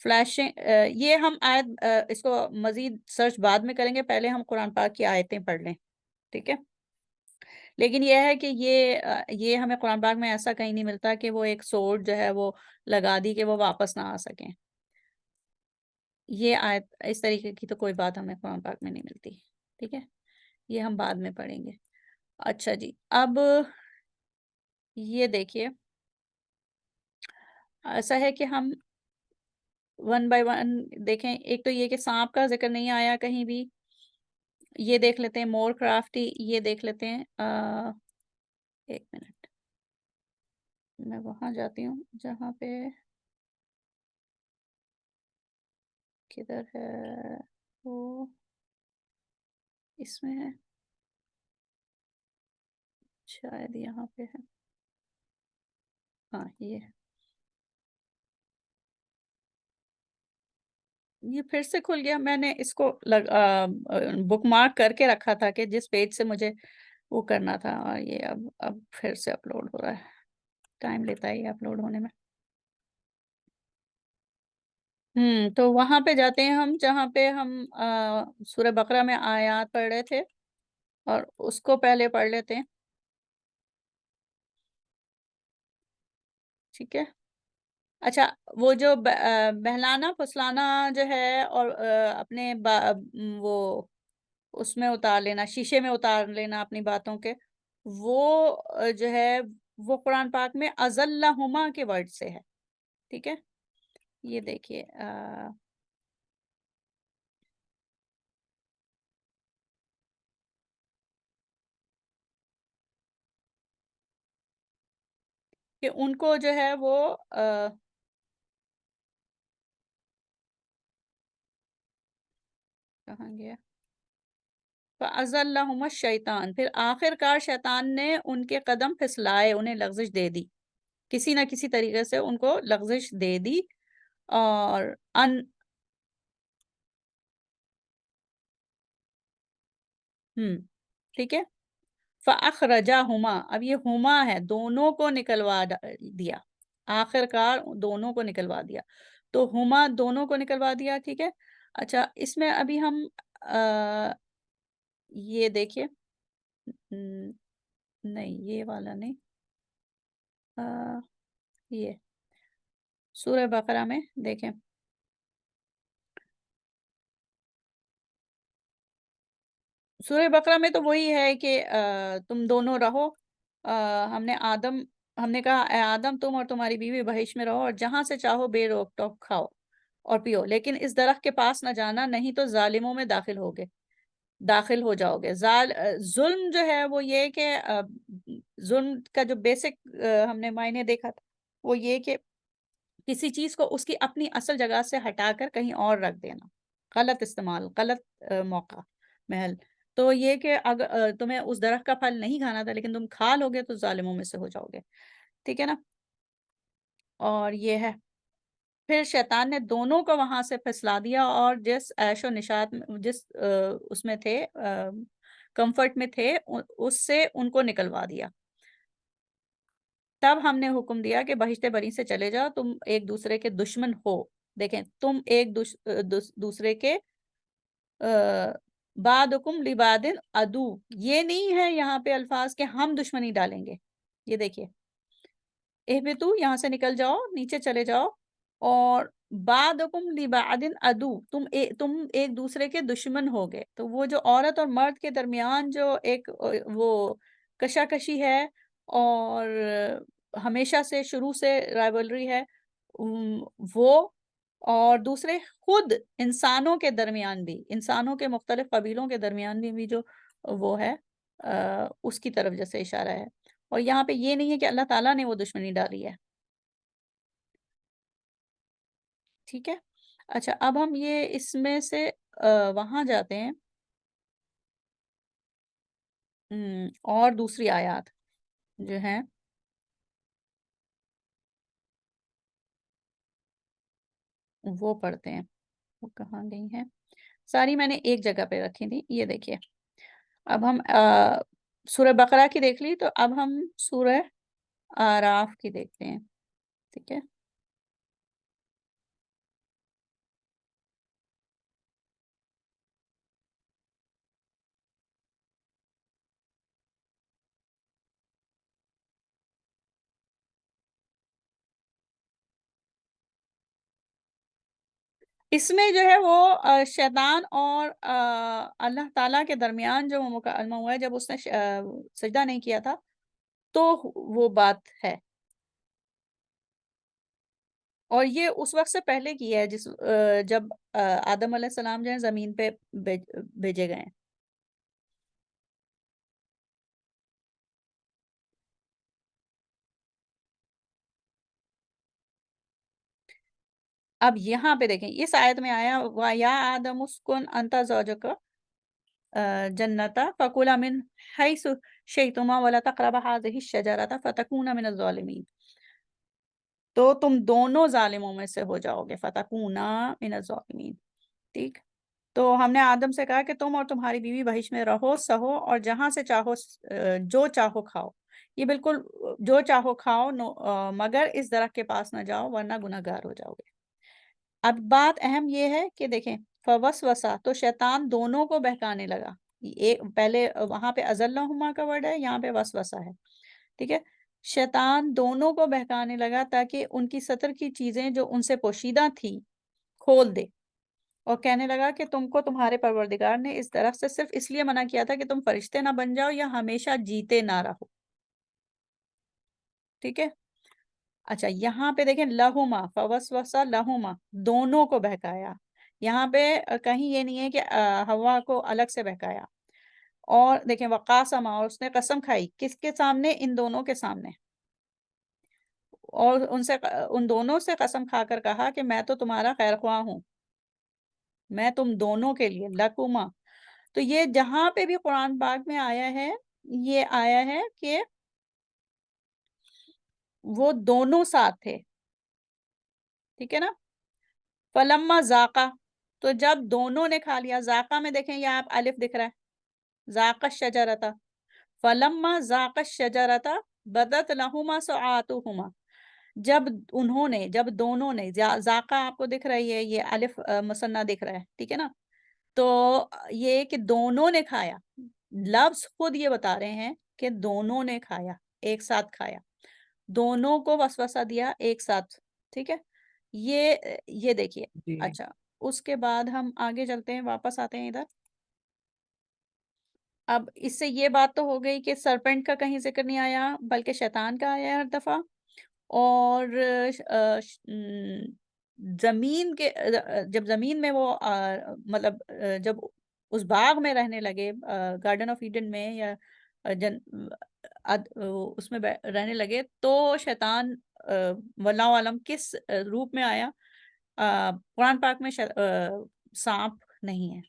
فلیشنگ. یہ ہم آیت اس کو مزید سرچ بعد میں کریں گے، پہلے ہم قرآن پاک کی آیتیں پڑھ لیں، ٹھیک ہے. لیکن یہ ہے کہ یہ ہمیں قرآن پاک میں ایسا کہیں نہیں ملتا کہ وہ ایک سورڈ جو ہے وہ لگا دی کہ وہ واپس نہ آ سکیں. یہ آیت اس طریقے کی تو کوئی بات ہمیں قرآن پاک میں نہیں ملتی، ٹھیک ہے. یہ ہم بعد میں پڑھیں گے. اچھا جی، اب یہ دیکھیے ایسا ہے کہ ہم ون بائی ون دیکھیں. ایک تو یہ کہ سانپ کا ذکر نہیں آیا کہیں بھی. یہ دیکھ لیتے ہیں مور کرافٹی. یہ دیکھ لیتے ہیں ایک منٹ میں وہاں جاتی ہوں جہاں پہ کدھر ہے وہ، اس میں ہے شاید یہاں پہ ہے. ہاں یہ پھر سے کھل گیا. میں نے اس کو بک مارک کر کے رکھا تھا کہ جس پیج سے مجھے وہ کرنا تھا، اور یہ اب پھر سے اپلوڈ ہو رہا ہے. ٹائم لیتا ہے یہ اپلوڈ ہونے میں. تو وہاں پہ جاتے ہیں ہم جہاں پہ ہم سورہ بقرہ میں آیات پڑھ رہے تھے، اور اس کو پہلے پڑھ لیتے ہیں، ٹھیک ہے. اچھا، وہ جو بہلانا پھسلانا جو ہے، اور اپنے وہ اس میں اتار لینا، شیشے میں اتار لینا اپنی باتوں کے، وہ جو ہے وہ قرآن پاک میں ازلہما کے ورڈ سے ہے، ٹھیک ہے. یہ دیکھیے کہ ان کو جو ہے وہ کہاں گیا، فَأَزَلَّهُمَ الشَّيْطَانُ، پھر آخر کار شیطان نے ان کے قدم پھسلائے، انہیں لغزش دے دی، کسی نہ کسی طریقے سے ان کو لغزش دے دی. اور ٹھیک ہے. فَأَخْرَجَهُمَا، اب یہ ہما ہے، دونوں کو نکلوا دیا، آخر کار دونوں کو نکلوا دیا. تو ہما دونوں کو نکلوا دیا، ٹھیک ہے. اچھا، اس میں ابھی ہم یہ دیکھیے، نہیں یہ والا نہیں، یہ سورہ بقرہ میں دیکھیں. سورہ بقرہ میں تو وہی ہے کہ تم دونوں رہو. ہم نے کہا اے آدم، تم اور تمہاری بیوی بہشت میں رہو اور جہاں سے چاہو بے روک ٹوک کھاؤ اور پیو، لیکن اس درخت کے پاس نہ جانا، نہیں تو ظالموں میں داخل ہو جاؤ گے. ظلم جو ہے وہ یہ کہ ظلم کا جو بیسک ہم نے معنی دیکھا تھا وہ یہ کہ کسی چیز کو اس کی اپنی اصل جگہ سے ہٹا کر کہیں اور رکھ دینا، غلط استعمال، غلط موقع محل. تو یہ کہ اگر تمہیں اس درخت کا پھل نہیں کھانا تھا لیکن تم کھا لوگے تو ظالموں میں سے ہو جاؤ گے، ٹھیک ہے نا. اور یہ ہے، پھر شیطان نے دونوں کو وہاں سے پھسلا دیا، اور جس عیش و نشاط جس اس میں تھے، کمفرٹ میں تھے، اس سے ان کو نکلوا دیا. تب ہم نے حکم دیا کہ بہشت بری سے چلے جاؤ، تم ایک دوسرے کے دشمن ہو. دیکھیں، تم ایک دوسرے کے بعدکم لبادن عدو، یہ نہیں ہے یہاں پہ الفاظ کہ ہم دشمنی ڈالیں گے. یہ دیکھیے، اہبتو، یہاں سے نکل جاؤ، نیچے چلے جاؤ، اور بعدکم لبعدن عدو، تم ایک دوسرے کے دشمن ہوگے. تو وہ جو عورت اور مرد کے درمیان جو ایک وہ کشاکشی ہے، اور ہمیشہ سے شروع سے رائیولری ہے، وہ، اور دوسرے خود انسانوں کے درمیان بھی، انسانوں کے مختلف قبیلوں کے درمیان بھی جو وہ ہے، اس کی طرف جیسے اشارہ ہے. اور یہاں پہ یہ نہیں ہے کہ اللہ تعالیٰ نے وہ دشمنی ڈالی ہے، ٹھیک ہے. اچھا، اب ہم یہ اس میں سے وہاں جاتے ہیں، اور دوسری آیات جو ہیں وہ پڑھتے ہیں. وہ کہاں گئی ہیں؟ ساری میں نے ایک جگہ پہ رکھی تھی. یہ دیکھیے اب ہم سورہ بقرہ کی دیکھ لی, تو اب ہم سورہ آراف کی دیکھتے ہیں. ٹھیک ہے, اس میں جو ہے وہ شیطان اور اللہ تعالیٰ کے درمیان جو مکالمہ ہوا ہے, جب اس نے سجدہ نہیں کیا تھا, تو وہ بات ہے. اور یہ اس وقت سے پہلے کی ہے جب آدم علیہ السلام جو ہے زمین پہ بھیجے گئے ہیں. اب یہاں پہ دیکھیں, اس آیت میں آیا وَيَا آدَمُ اسْكُنْ أَنْتَ زَوْجُكَ جنتا فَكُلَا مِنْ حَيْثُ شِئْتُمَا وَلَا تَقْرَبَا هَٰذِهِ الشَّجَرَةَ فَتَكُونَا مِنَ الظَّالِمِينَ. تو تم دونوں ظالموں میں سے ہو جاؤ گے. فَتَكُونَا مِنَ الظَّالِمِينَ. ٹھیک, تو ہم نے آدم سے کہا کہ تم اور تمہاری بیوی بہشت میں رہو سہو, اور جہاں سے چاہو جو چاہو کھاؤ. یہ بالکل جو چاہو کھاؤ, مگر اس درخت کے پاس نہ جاؤ ورنہ گناہگار ہو جاؤ گے. اب بات اہم یہ ہے کہ دیکھیں فوسوسہ, تو شیطان دونوں کو بہکانے لگا. پہلے وہاں پہ ازلہما کا ورڈ ہے, یہاں پہ وسوسہ ہے. ٹھیک ہے, شیطان دونوں کو بہکانے لگا تاکہ ان کی سطر کی چیزیں جو ان سے پوشیدہ تھی کھول دے, اور کہنے لگا کہ تم کو تمہارے پروردگار نے اس درخت سے صرف اس لیے منع کیا تھا کہ تم فرشتے نہ بن جاؤ یا ہمیشہ جیتے نہ رہو. ٹھیک ہے, اچھا یہاں پہ دیکھیں لہما فوسوسہ لہما, دونوں کو بہکایا. یہاں پہ کہیں یہ نہیں ہے کہ ہوا کو الگ سے بہکایا. اور دیکھیں وقاسما, اور اس نے قسم کھائی کس کے سامنے, ان دونوں کے سامنے, اور ان دونوں سے قسم کھا کر کہا کہ میں تو تمہارا خیر خواہ ہوں, میں تم دونوں کے لیے لکما. تو یہ جہاں پہ بھی قرآن پاک میں آیا ہے, یہ آیا ہے کہ وہ دونوں ساتھ تھے. ٹھیک ہے نا, فلما ذاقہ, تو جب دونوں نے کھا لیا. ذاقہ میں دیکھیں یہ آپ الف دکھ رہا ہے, ذاق الشجرۃ, فلما ذاق الشجرۃ بدت لہما سوآتہما. جب دونوں نے, ذاقہ آپ کو دکھ رہی ہے, یہ الف مثنیٰ دکھ رہا ہے. ٹھیک ہے نا, تو یہ کہ دونوں نے کھایا, لفظ خود یہ بتا رہے ہیں کہ دونوں نے کھایا, ایک ساتھ کھایا, دونوں کو وسوسہ دیا ایک ساتھ. ٹھیک ہے, یہ دیکھیے. جی اچھا, اس کے بعد ہم آگے چلتے ہیں, واپس آتے ہیں ادھر. اب اس سے یہ بات تو ہو گئی کہ سرپنٹ کا کہیں ذکر نہیں آیا, بلکہ شیطان کا آیا ہر دفعہ. اور زمین کے, جب زمین میں وہ مطلب جب اس باغ میں رہنے لگے, گارڈن آف ایڈن میں, یا اس میں رہنے لگے, تو شیطان واللہ عالم کس روپ میں آیا. قرآن پاک میں سانپ نہیں ہے.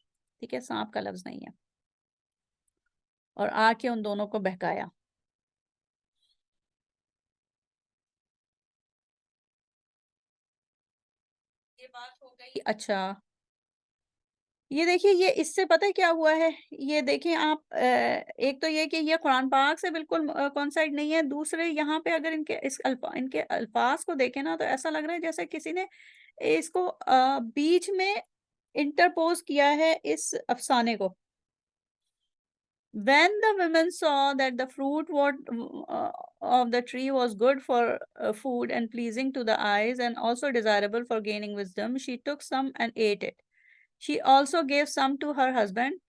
ٹھیک ہے, سانپ کا لفظ نہیں ہے. اور آ کے ان دونوں کو بہکایا. یہ بات ہو گئی. اچھا, یہ دیکھیے, یہ اس سے پتہ ہے کیا ہوا ہے. یہ دیکھیں آپ, ایک تو یہ کہ یہ قرآن پاک سے بالکل کونسائڈ نہیں ہے. دوسرے یہاں پہ اگر ان کے الفاظ کو دیکھیں نا, تو ایسا لگ رہا ہے جیسے کسی نے اس کو بیچ میں انٹرپوز کیا ہے اس افسانے کو. When the women saw that the fruit of the tree was good for food and pleasing to the eyes and also desirable for gaining wisdom, she took some and ate it. She also gave some to her husband.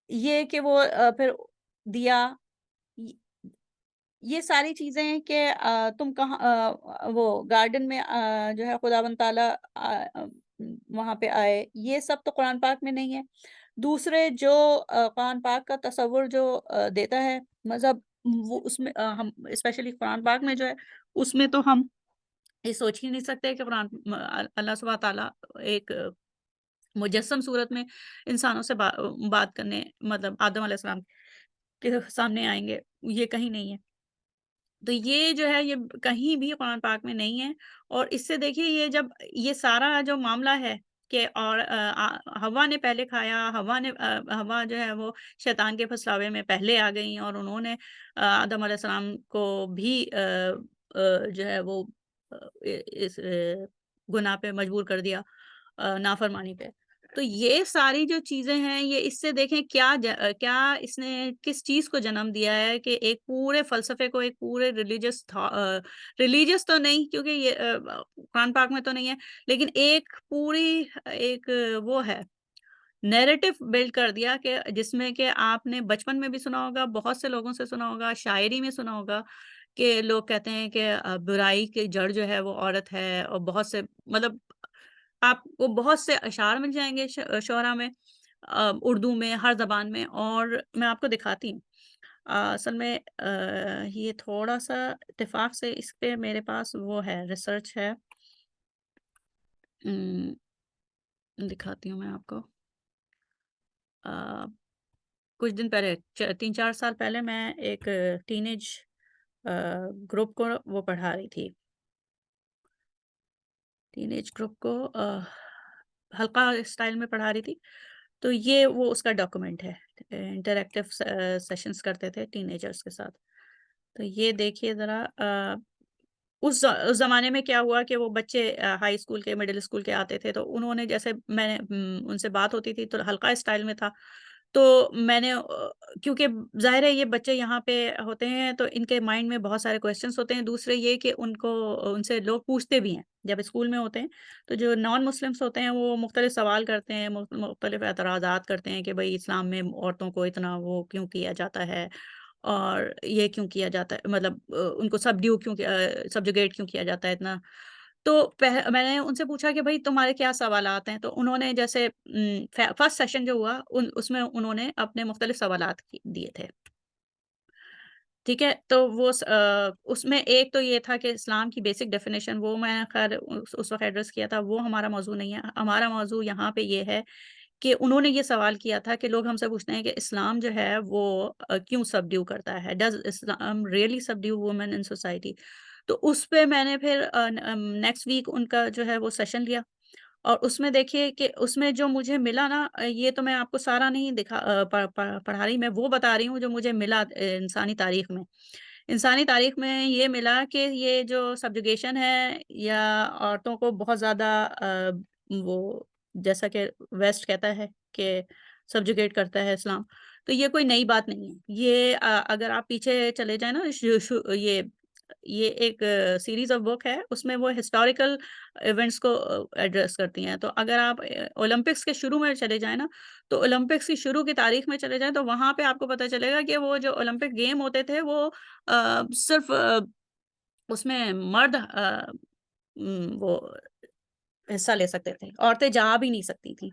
یہ کہ وہ پھر دیا. یہ ساری چیزیں کہ تم کہاں وہ گارڈن میں جو ہے خداوند تعالیٰ وہاں پہ آئے, یہ سب تو قرآن پاک میں نہیں ہے. دوسرے جو قرآن پاک کا تصور جو دیتا ہے مذہب, وہ اس میں ہم اسپیشلی قرآن پاک میں جو ہے, اس میں تو ہم یہ سوچ ہی نہیں سکتے کہ قرآن اللہ سبحانہ تعالیٰ ایک مجسم صورت میں انسانوں سے بات کرنے, مطلب آدم علیہ السلام کے سامنے آئیں گے. یہ کہیں نہیں ہے. تو یہ جو ہے, یہ کہیں بھی قرآن پاک میں نہیں ہے. اور اس سے دیکھیے, یہ جب یہ سارا جو معاملہ ہے کہ اور ہوا نے پہلے کھایا، ہوا جو ہے وہ شیطان کے پھسلاوے میں پہلے آ گئیں اور انہوں نے آدم علیہ السلام کو بھی جو ہے وہ اس گناہ پہ مجبور کر دیا، نافرمانی پہ۔ تو یہ ساری جو چیزیں ہیں، یہ اس سے دیکھیں کیا اس نے کس چیز کو جنم دیا ہے کہ ایک پورے فلسفے کو، ایک پورے ریلیجس تو نہیں کیونکہ یہ قرآن پاک میں تو نہیں ہے، لیکن ایک پوری ایک وہ ہے نیریٹو بلڈ کر دیا کہ جس میں کہ آپ نے بچپن میں بھی سنا ہوگا، بہت سے لوگوں سے سنا ہوگا، شاعری میں سنا ہوگا کہ لوگ کہتے ہیں کہ برائی کی جڑ جو ہے وہ عورت ہے، اور بہت سے مطلب آپ کو بہت سے اشعار مل جائیں گے شعرا میں، اردو میں، ہر زبان میں، اور میں آپ کو دکھاتی ہوں۔ اصل میں یہ تھوڑا سا اتفاق سے اس پہ میرے پاس وہ ہے، ریسرچ ہے، دکھاتی ہوں میں آپ کو۔ کچھ دن پہلے 3-4 سال پہلے میں ایک ٹین ایج گروپ کو وہ پڑھا رہی تھی، ٹین ایج گروپ کو حلقہ اسٹائل میں پڑھا رہی تھی، تو یہ وہ اس کا ڈاکومنٹ ہے، انٹریکٹیو سیشنز کرتے تھے ٹین ایجرز کے ساتھ۔ تو یہ دیکھیے ذرا، اس زمانے میں کیا ہوا کہ وہ بچے ہائی اسکول کے، مڈل اسکول کے آتے تھے، تو انہوں نے جیسے میں نے ان سے بات ہوتی تھی تو حلقہ اسٹائل میں تھا، تو میں نے کیونکہ ظاہر ہے یہ بچے یہاں پہ ہوتے ہیں تو ان کے مائنڈ میں بہت سارے کویشچنس ہوتے ہیں، دوسرے یہ کہ ان سے لوگ پوچھتے بھی ہیں جب اسکول میں ہوتے ہیں، تو جو نان مسلمس ہوتے ہیں وہ مختلف سوال کرتے ہیں، مختلف اعتراضات کرتے ہیں کہ بھئی اسلام میں عورتوں کو اتنا وہ کیوں کیا جاتا ہے، اور یہ کیوں کیا جاتا ہے، مطلب ان کو سبجوگیٹ کیوں کیا جاتا ہے اتنا۔ تو میں نے ان سے پوچھا کہ بھئی تمہارے کیا سوالات ہیں، تو انہوں نے جیسے فرسٹ سیشن جو ہوا اس میں انہوں نے اپنے مختلف سوالات دیے تھے، ٹھیک ہے؟ تو وہ اس میں ایک تو یہ تھا کہ اسلام کی بیسک ڈیفینیشن، وہ میں خیر اس وقت ایڈریس کیا تھا، وہ ہمارا موضوع نہیں ہے۔ ہمارا موضوع یہاں پہ یہ ہے کہ انہوں نے یہ سوال کیا تھا کہ لوگ ہم سے پوچھتے ہیں کہ اسلام جو ہے وہ کیوں سبڈیو کرتا ہے، does Islam really subdue women in society? تو اس پہ میں نے پھر نیکسٹ ویک ان کا جو ہے وہ سیشن لیا، اور اس میں دیکھیے کہ اس میں جو مجھے ملا نا، یہ تو میں آپ کو سارا نہیں پڑھا رہی، میں وہ بتا رہی ہوں جو مجھے ملا انسانی تاریخ میں۔ انسانی تاریخ میں یہ ملا کہ یہ جو سبجوگیشن ہے یا عورتوں کو بہت زیادہ وہ جیسا کہ ویسٹ کہتا ہے کہ سبجوگیٹ کرتا ہے اسلام، تو یہ کوئی نئی بات نہیں ہے۔ یہ اگر آپ پیچھے چلے جائیں نا، یہ ایک سیریز آف بک ہے، اس میں وہ ہسٹوریکل ایونٹس کو ایڈریس کرتی ہیں۔ تو اگر آپ اولمپکس کے شروع میں چلے جائیں نا، تو اولمپکس کی شروع کی تاریخ میں چلے جائیں تو وہاں پہ آپ کو پتہ چلے گا کہ وہ جو اولمپک گیم ہوتے تھے وہ صرف اس میں مرد وہ حصہ لے سکتے تھے، عورتیں جا بھی نہیں سکتی تھیں۔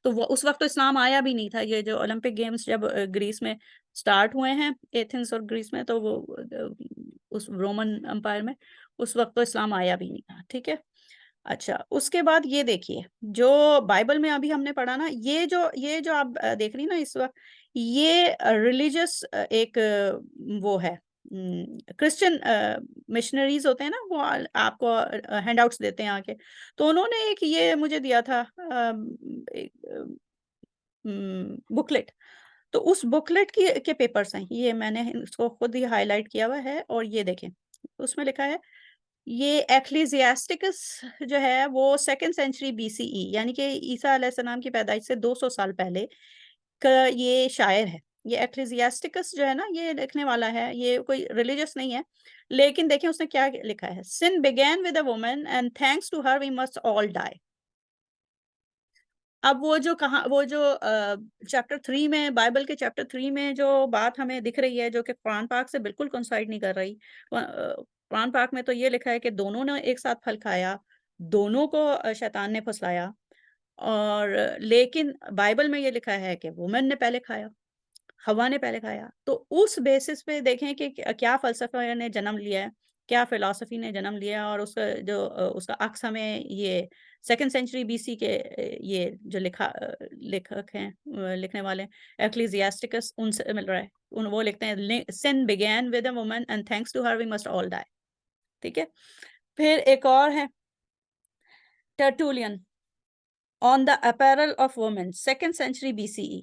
تو وہ اس وقت تو اسلام آیا بھی نہیں تھا۔ یہ جو اولمپک گیمز جب گریس میں سٹارٹ ہوئے ہیں، ایتھنز اور گریس میں، تو وہ اس رومن امپائر میں، اس وقت تو اسلام آیا بھی نہیں تھا، ٹھیک ہے؟ اچھا، اس کے بعد یہ دیکھیے جو بائبل میں ابھی ہم نے پڑھا نا، یہ جو آپ دیکھ رہی نا اس وقت، یہ ریلیجس ایک وہ ہے، کرسچن مشنریز ہوتے ہیں نا، وہ آپ کو ہینڈ آؤٹس دیتے ہیں آ کے، تو انہوں نے ایک یہ مجھے دیا تھا بکلیٹ، تو اس بکلیٹ کے پیپرز ہیں یہ، میں نے اس کو خود ہی ہائی لائٹ کیا ہوا ہے، اور یہ دیکھیں اس میں لکھا ہے، یہ ایکلیزیاسٹکس جو ہے وہ 2nd سینچری BCE، یعنی کہ عیسیٰ علیہ السلام کی پیدائش سے 200 سال پہلے کا یہ شاعر ہے۔ یہ ایکلیزیاسٹکس جو ہے نا، یہ لکھنے والا ہے، یہ کوئی ریلیجس نہیں ہے، لیکن دیکھیں اس نے کیا لکھا ہے، sin began with a woman and thanks to her we must all die۔ اب وہ جو چیپٹر 3 میں، بائبل کے چیپٹر 3 میں جو بات ہمیں دکھ رہی ہے، جو کہ قرآن پاک سے بالکل کنسائڈ نہیں کر رہی، قرآن پاک میں تو یہ لکھا ہے کہ دونوں نے ایک ساتھ پھل کھایا، دونوں کو شیطان نے پھسلایا، اور لیکن بائبل میں یہ لکھا ہے کہ وومن نے پہلے کھایا، ہوا نے پہلے کھایا۔ تو اس بیسس پہ دیکھیں کہ کیا فلسفہ نے جنم لیا ہے، کیا فلسفی نے جنم لیا، اور اس کا اس کا عکس ہمیں یہ 2nd سینچری BC کے یہ جو لیکھک ہیں، لکھنے والے ایکلیزیاسٹکس، ان سے مل رہا ہے۔ وہ لکھتے ہیں sin began with a woman and thanks to her we must all die، ٹھیک ہے؟ پھر ایک اور ہے ٹرٹولین، on the apparel of women, second century BCE,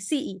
CE,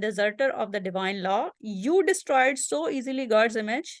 deserter of the divine law, you destroyed so easily God's image।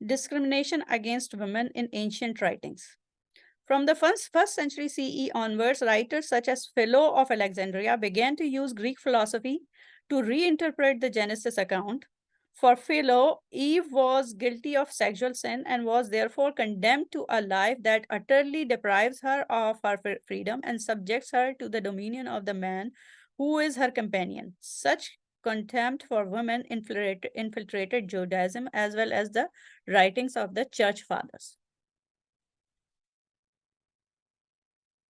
discrimination against women in ancient writings. From the first century CE onwards, writers such as Philo of Alexandria began to use Greek philosophy to reinterpret the Genesis account. For Philo, Eve was guilty of sexual sin and was therefore condemned to a life that utterly deprives her of her freedom and subjects her to the dominion of the man who is her companion. Such contempt for women infiltrated Judaism as well as the writings of the church fathers.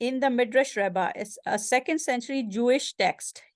in the Midrash Rabbah, is a second century Jewish text.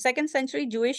second century Jewish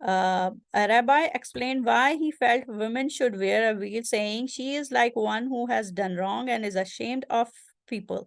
A rabbi explained why he felt women should wear a veil, saying she is like one who has done wrong and is ashamed of people.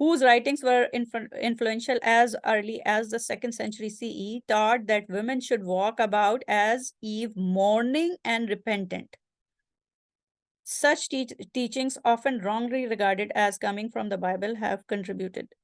whose writings were influential as early as the 2nd century CE, taught that women should walk about as Eve, mourning and repentant. Such teachings, often wrongly regarded as coming from the Bible, have contributed.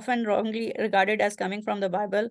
often wrongly regarded as coming from the Bible,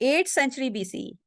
8th century BC,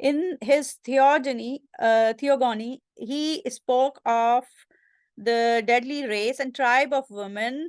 In his theogony, he spoke of the deadly race and tribe of women.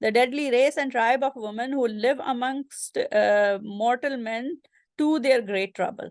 The deadly race and tribe of women who live amongst mortal men to their great trouble,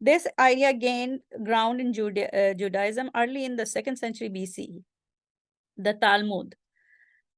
This idea gained ground in Judaism early in the 2nd century BCE. The Talmud,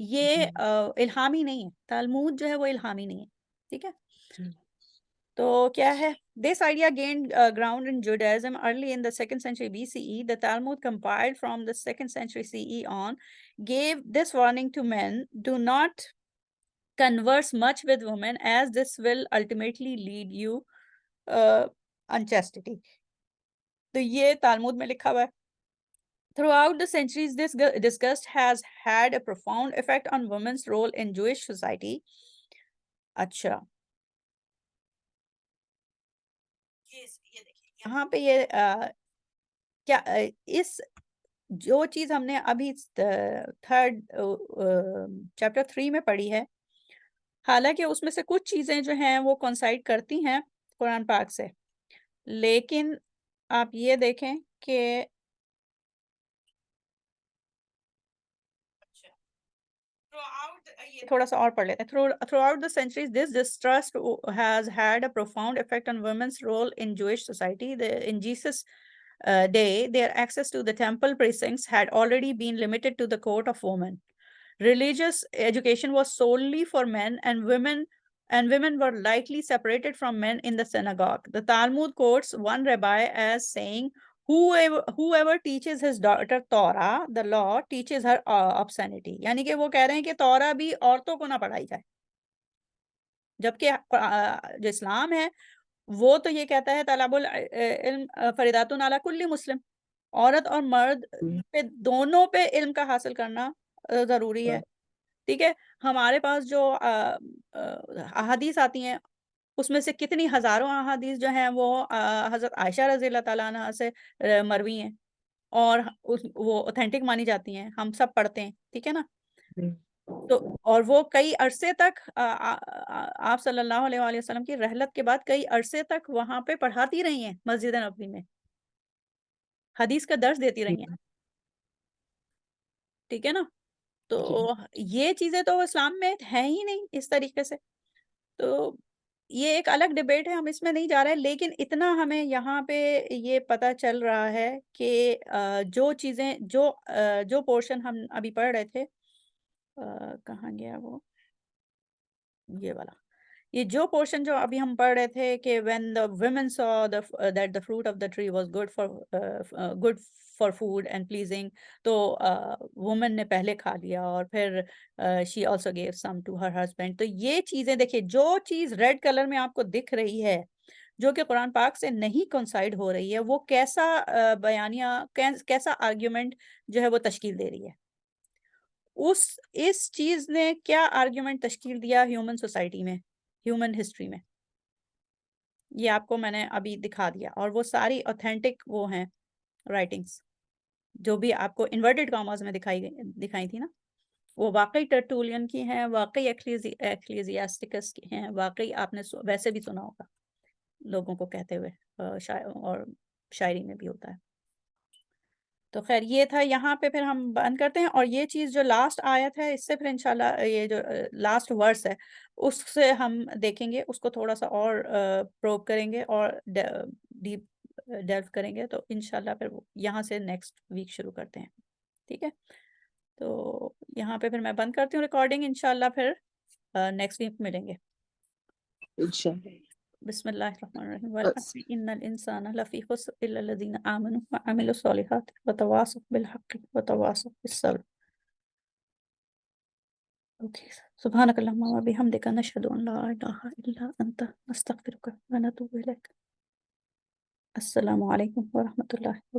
یہ الہامی نہیں ہے، تالمود جو ہے وہ الہامی نہیں ہے، ٹھیک ہے. تو کیا ہے this idea gained ground in Judaism early in the 2nd century BCE. The Talmud compiled from the 2nd century CE on gave this warning to men: do not converse much with women, as this will ultimately lead you unchastity. تو یہ تالمود میں لکھا ہوا ہے. Throughout the centuries, this disgust has had a profound effect on women's role in Jewish society. اچھا یہ دیکھیں یہاں پہ یہ کیا اس جو چیز ہم نے ابھی 3rd چیپٹر 3 میں پڑھی ہے، حالانکہ اس میں سے کچھ چیزیں جو ہیں وہ کنسائڈ کرتی ہیں قرآن پاک سے، لیکن آپ یہ دیکھیں کہ یہ تھوڑا سا اور پڑھ لیتے ہیں. Throughout the centuries, this distrust has had a profound effect on women's role in Jewish society. In Jesus' day, their access to the temple precincts had already been limited to the court of women. Religious education was solely for men, and women were likely separated from men in the synagogue. The Talmud quotes one rabbi as saying, whoever teaches his daughter Torah, the law, teaches her obscenity. یعنی کہ وہ کہہ رہے ہیں کہ تورا بھی عورتوں کو نہ پڑھائی جائے، جبکہ جو اسلام ہے وہ تو یہ کہتا ہے طلب العلم فریضۃ علی کل مسلم، عورت اور مرد پہ دونوں پہ علم کا حاصل کرنا ضروری ہے. ٹھیک ہے، ہمارے پاس جو احادیث آتی ہیں اس میں سے کتنی ہزاروں احادیث جو ہیں وہ حضرت عائشہ رضی اللہ تعالیٰ عنہ سے مروی ہیں اور وہ اوتھینٹک مانی جاتی ہیں، ہم سب پڑھتے ہیں، ٹھیک ہے نا. تو اور وہ کئی عرصے تک آپ صلی اللہ علیہ وآلہ وسلم کی رحلت کے بعد کئی عرصے تک وہاں پہ پڑھاتی رہی ہیں، مسجد نبوی میں حدیث کا درس دیتی رہی ہیں، ٹھیک ہے نا. تو یہ چیزیں تو اسلام میں ہیں ہی نہیں اس طریقے سے. تو یہ ایک الگ ڈیبیٹ ہے، ہم اس میں نہیں جا رہے، لیکن اتنا ہمیں یہاں پہ یہ پتہ چل رہا ہے کہ جو چیزیں جو پورشن ہم ابھی پڑھ رہے تھے، کہاں گیا وہ، یہ والا، یہ جو پورشن جو ابھی ہم پڑھ رہے تھے کہ when the women saw that the fruit of the tree was good for food and pleasing، تو woman نے پہلے کھا لیا اور پھر she also gave some to her husband. تو یہ چیزیں دیکھیں، جو چیز ریڈ کلر میں آپ کو دکھ رہی ہے جو کہ قرآن پاک سے نہیں کنسائڈ ہو رہی ہے، وہ کیسا بیانیہ، کیسا آرگیومنٹ جو ہے وہ تشکیل دے رہی ہے. اس چیز نے کیا آرگیومنٹ تشکیل دیا ہیومن سوسائٹی میں، ہیومن ہسٹری میں، یہ آپ کو میں نے ابھی دکھا دیا. اور وہ ساری اوتھینٹک وہ ہیں رائٹنگز جو بھی آپ کو انورٹڈ کاماز میں دکھائی تھی نا، وہ واقعی ٹرٹولین کی ہیں، واقعی ایکلیزیاسٹکس کی ہیں، واقعی آپ نے ویسے بھی سنا ہوگا لوگوں کو کہتے ہوئے، اور شاعری میں بھی ہوتا ہے. تو خیر یہ تھا، یہاں پہ پھر ہم بند کرتے ہیں. اور یہ چیز جو لاسٹ آیت ہے، اس سے پھر انشاءاللہ یہ جو لاسٹ ورس ہے اس سے ہم دیکھیں گے، اس کو تھوڑا سا اور پروب کریں گے اور ڈیپ ڈیلو کریں گے. تو انشاءاللہ پھر یہاں سے نیکسٹ ویک شروع کرتے ہیں، ٹھیک ہے. تو یہاں پہ پھر میں بند کرتی ہوں ریکارڈنگ، انشاءاللہ پھر نیکسٹ ویک ملیں گے انشاءاللہ. بسم اللہ الرحمن الرحیم. والعصر ان الانسان لفی خسر الا الذین آمنوا وعملوا الصالحات وتواصوا بالحق وتواصوا بالصبر. اوکے، سبحانک اللہم وبحمدک نشہد ان لا الہ الا انت نستغفرک ونتوب الیک. السلام علیکم ورحمۃ اللہ وبرکاتہ.